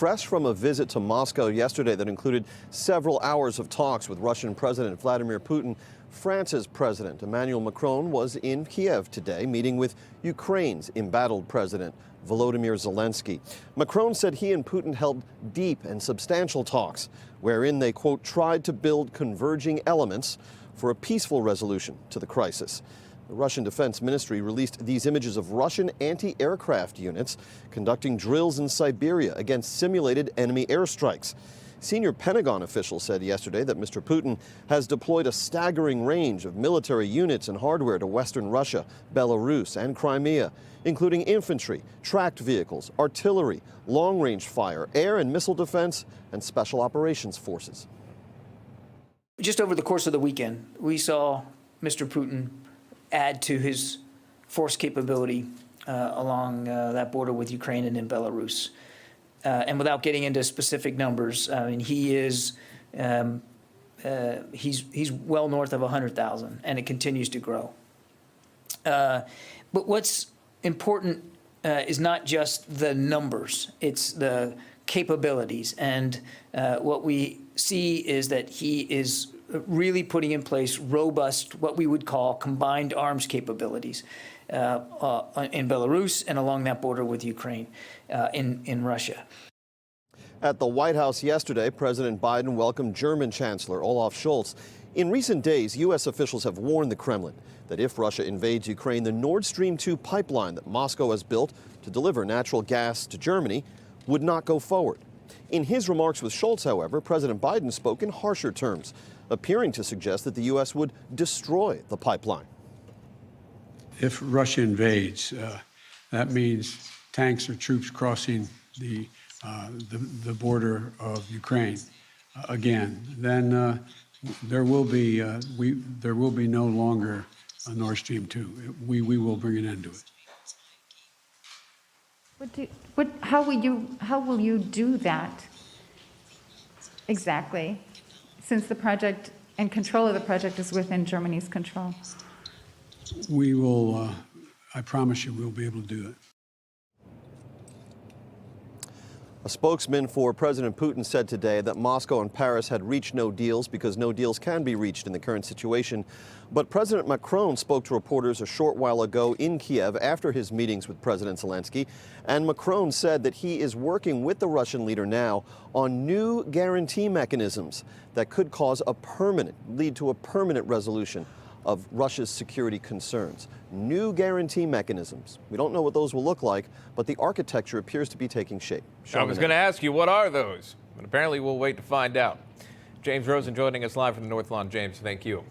fresh from a visit to Moscow yesterday that included several hours of talks with Russian President Vladimir Putin. France's President Emmanuel Macron was in Kiev today, meeting with Ukraine's embattled President Volodymyr Zelensky. Macron said he and Putin held deep and substantial talks, wherein they, quote, tried to build converging elements for a peaceful resolution to the crisis. The Russian Defense Ministry released these images of Russian anti-aircraft units conducting drills in Siberia against simulated enemy airstrikes. Senior Pentagon officials said yesterday that Mr. Putin has deployed a staggering range of military units and hardware to Western Russia, Belarus, and Crimea, including infantry, tracked vehicles, artillery, long-range fire, air and missile defense, and special operations forces. Just over the course of the weekend, we saw Mr. Putin add to his force capability along that border with Ukraine and in Belarus. And without getting into specific numbers, I mean, he's well north of 100,000, and it continues to grow. But what's important is not just the numbers; it's the capabilities. And what we see is that he is really putting in place robust, what we would call combined arms capabilities in Belarus and along that border with Ukraine in Russia. At the White House yesterday, President Biden welcomed German Chancellor Olaf Scholz. In recent days, U.S. officials have warned the Kremlin that if Russia invades Ukraine, the Nord Stream 2 pipeline that Moscow has built to deliver natural gas to Germany would not go forward. In his remarks with Scholz, however, President Biden spoke in harsher terms, appearing to suggest that the U.S. would destroy the pipeline. If Russia invades, that means tanks or troops crossing the border of Ukraine again. Then there will be no longer a Nord Stream 2. We will bring an end to it. How will you do that exactly, since the project and control of the project is within Germany's control? We will, I promise you, we'll be able to do it. A spokesman for President Putin said today that Moscow and Paris had reached no deals because no deals can be reached in the current situation. But President Macron spoke to reporters a short while ago in Kiev after his meetings with President Zelensky. And Macron said that he is working with the Russian leader now on new guarantee mechanisms that could lead to a permanent resolution of Russia's security concerns. New guarantee mechanisms. We don't know what those will look like, but the architecture appears to be taking shape. I was going to ask you, what are those? But apparently we'll wait to find out. James Rosen joining us live from the North Lawn. James, thank you.